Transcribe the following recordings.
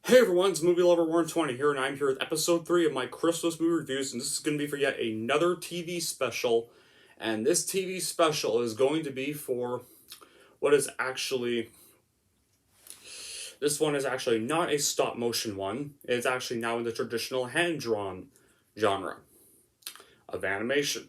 Hey everyone, it's Movie Lover Warren 20 here, and I'm here with episode 3 of my Christmas movie reviews, and this is going to be for yet another TV special. And this TV special is going to be for what is actually. This one is actually not a stop motion one, it's actually now in the traditional hand drawn genre of animation.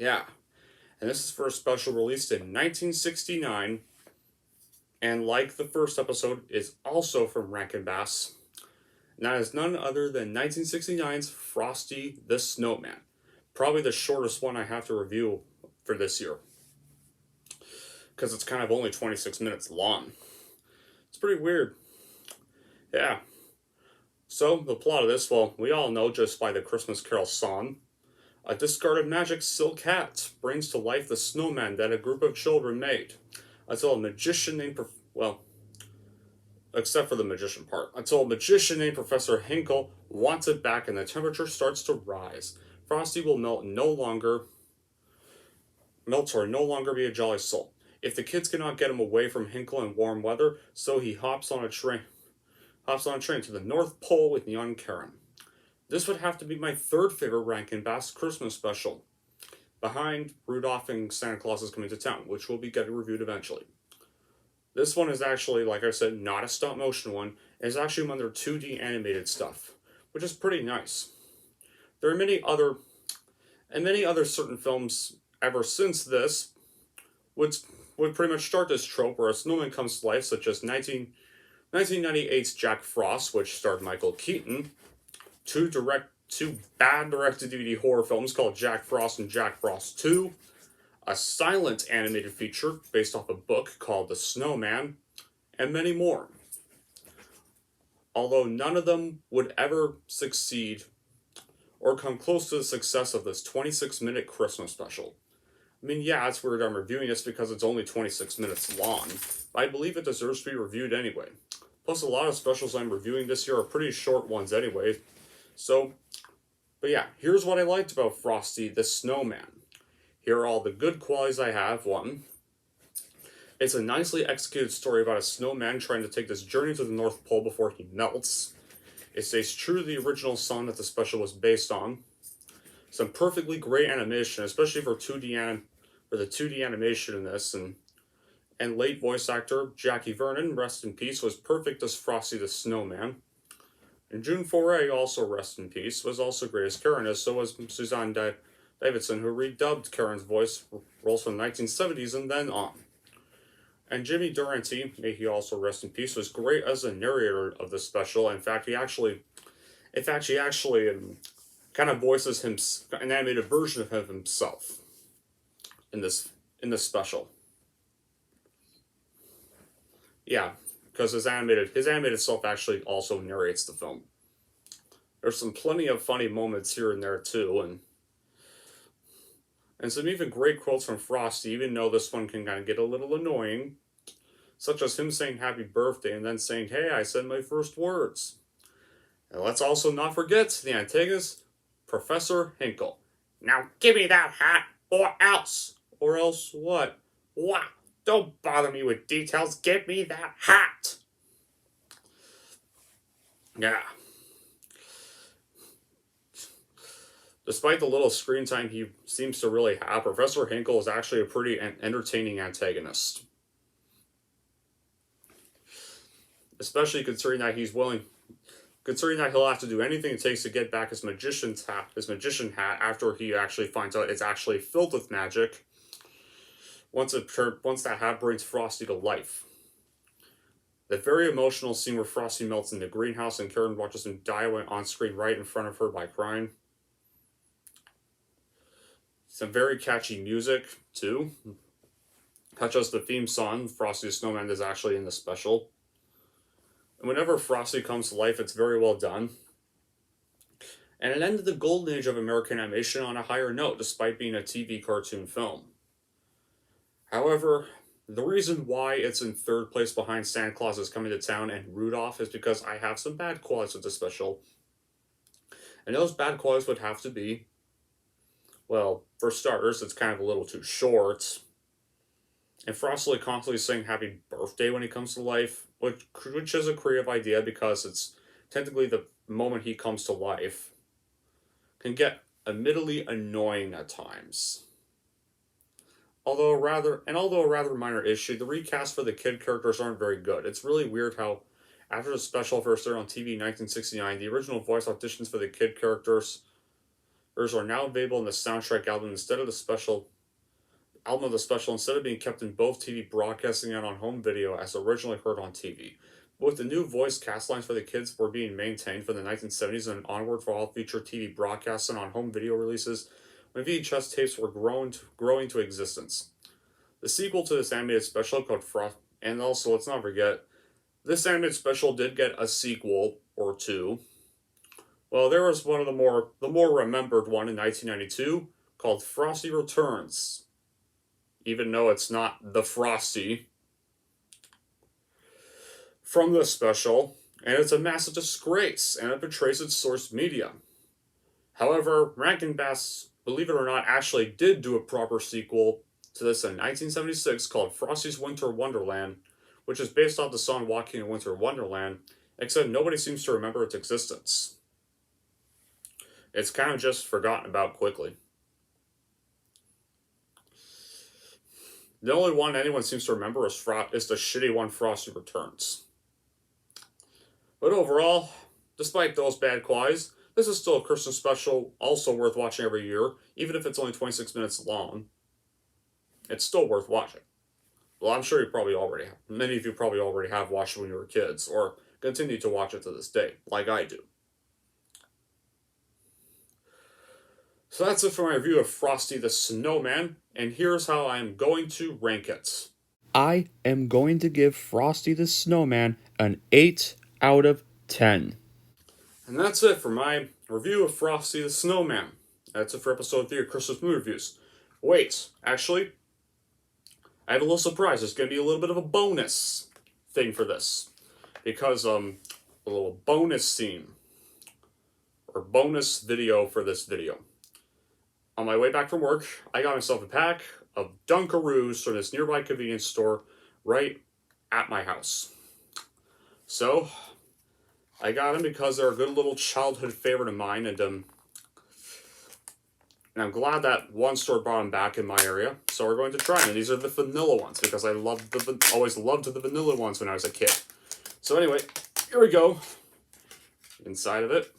Yeah, and this is for a special released in 1969, and like the first episode, is also from Rankin Bass. And that is none other than 1969's Frosty the Snowman. Probably the shortest one I have to review for this year. Because it's kind of only 26 minutes long. It's pretty weird. Yeah. So, the plot of this, well, we all know just by the Christmas Carol song. A discarded magic silk hat brings to life the snowman that a group of children made. Until a magician named, except for the magician part, until a magician named Professor Hinkle wants it back and the temperature starts to rise. Frosty will no longer be a jolly soul. If the kids cannot get him away from Hinkle in warm weather, so he hops on a train to the North Pole with young Karen. This would have to be my third favorite Rankin Bass Christmas special, behind Rudolph and Santa Claus is Coming to Town, which will be getting reviewed eventually. This one is actually, like I said, not a stop motion one. It's actually one of their 2D animated stuff, which is pretty nice. There are many other certain films ever since this would pretty much start this trope where a snowman comes to life, such as 1998's Jack Frost, which starred Michael Keaton, two bad direct-to-DVD horror films called Jack Frost and Jack Frost 2, a silent animated feature based off a book called The Snowman, and many more. Although none of them would ever succeed or come close to the success of this 26-minute Christmas special. I mean, yeah, it's weird I'm reviewing this because it's only 26 minutes long, but I believe it deserves to be reviewed anyway. Plus, a lot of specials I'm reviewing this year are pretty short ones anyway. So, but yeah, here's what I liked about Frosty the Snowman. Here are all the good qualities I have. 1. It's a nicely executed story about a snowman trying to take this journey to the North Pole before he melts. It stays true to the original song that the special was based on. Some perfectly great animation, especially for the 2D animation in this, and late voice actor Jackie Vernon, rest in peace, was perfect as Frosty the Snowman. And June Foray, also rest in peace, was also great as Karen, as so was Suzanne Davidson, who redubbed Karen's voice roles from the 1970s and then on. And Jimmy Durante, may he also rest in peace, was great as a narrator of the special. In fact, he actually kind of voices an animated version of himself in this special. Yeah, because his animated self actually also narrates the film. There's some plenty of funny moments here and there too, and some even great quotes from Frosty, even though this one can kind of get a little annoying, such as him saying happy birthday and then saying, hey, I said my first words. And let's also not forget the antagonist, Professor Hinkle. Now give me that hat, or else. Or else what? What? Don't bother me with details, give me that hat! Yeah. Despite the little screen time he seems to really have, Professor Hinkle is actually a pretty entertaining antagonist. Especially considering that he'll have to do anything it takes to get back his magician hat after he actually finds out it's actually filled with magic. Once that hat brings Frosty to life. The very emotional scene where Frosty melts in the greenhouse and Karen watches him die on screen right in front of her by crying. Some very catchy music, too. Such as the theme song, Frosty the Snowman, is actually in the special. And whenever Frosty comes to life, it's very well done. And it ended the golden age of American animation on a higher note, despite being a TV cartoon film. However, the reason why it's in third place behind Santa Claus is Coming to Town and Rudolph is because I have some bad qualities with the special. And those bad qualities would have to be, well, for starters, it's kind of a little too short. And Frosty constantly saying happy birthday when he comes to life, which is a creative idea because it's technically the moment he comes to life, can get admittedly annoying at times. Although a rather minor issue, the recast for the kid characters aren't very good. It's really weird how, after the special first aired on TV in 1969, the original voice auditions for the kid characters are now available in the soundtrack album instead of the special instead of being kept in both TV broadcasting and on home video as originally heard on TV. But with the new voice cast lines for the kids were being maintained from the 1970s and onward for all future TV broadcasts and on home video releases, when VHS tapes were growing to existence. The sequel to this animated special called Frost, and also let's not forget, this animated special did get a sequel or two. Well, there was one of the more remembered one in 1992 called Frosty Returns. Even though it's not the Frosty from the special, and it's a massive disgrace, and it betrays its source media. However, Rankin Bass, believe it or not, actually did do a proper sequel to this in 1976 called Frosty's Winter Wonderland, which is based off the song Walking in Winter Wonderland, except nobody seems to remember its existence. It's kind of just forgotten about quickly. The only one anyone seems to remember is the shitty one Frosty Returns. But overall, despite those bad qualities, this is still a Christmas special, also worth watching every year, even if it's only 26 minutes long. It's still worth watching. Well, I'm sure many of you probably already have watched it when you were kids, or continue to watch it to this day, like I do. So that's it for my review of Frosty the Snowman, and here's how I'm going to rank it. I am going to give Frosty the Snowman an 8 out of 10. And that's it for my review of Frosty the Snowman. That's it for episode 3 of Christmas movie reviews. Wait, actually, I have a little surprise. There's going to be a little bit of a bonus thing for this. Because, a little bonus scene, or bonus video for this video. On my way back from work, I got myself a pack of Dunkaroos from this nearby convenience store right at my house. So, I got them because they're a good little childhood favorite of mine, and I'm glad that one store brought them back in my area, so we're going to try them. These are the vanilla ones, because I always loved the vanilla ones when I was a kid. So anyway, here we go. Inside of it.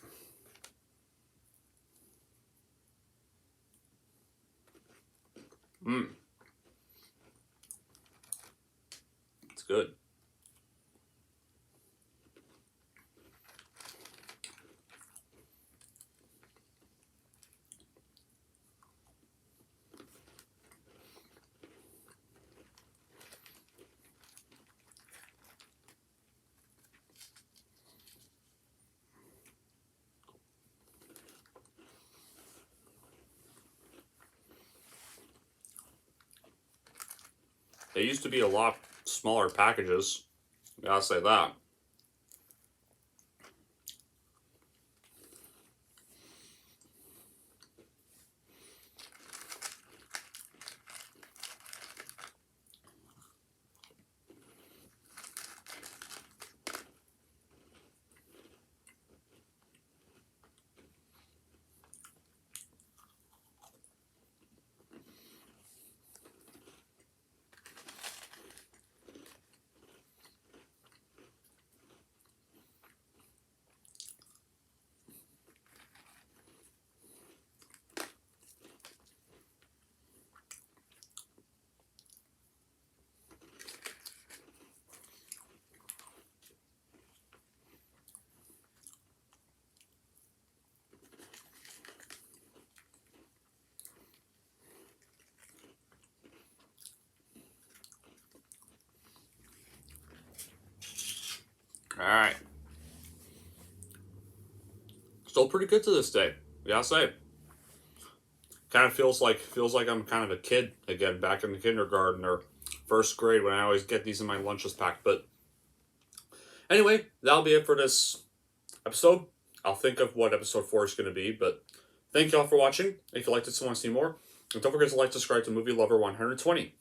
It's good. They used to be a lot smaller packages. Gotta say that. Alright. Still pretty good to this day, gotta say. Kind of feels like I'm kind of a kid again, back in the kindergarten or first grade when I always get these in my lunches packed. But anyway, that'll be it for this episode. I'll think of what episode 4 is going to be, but thank y'all for watching. If you liked it and want to see more, and don't forget to like, subscribe to Movie Lover 120.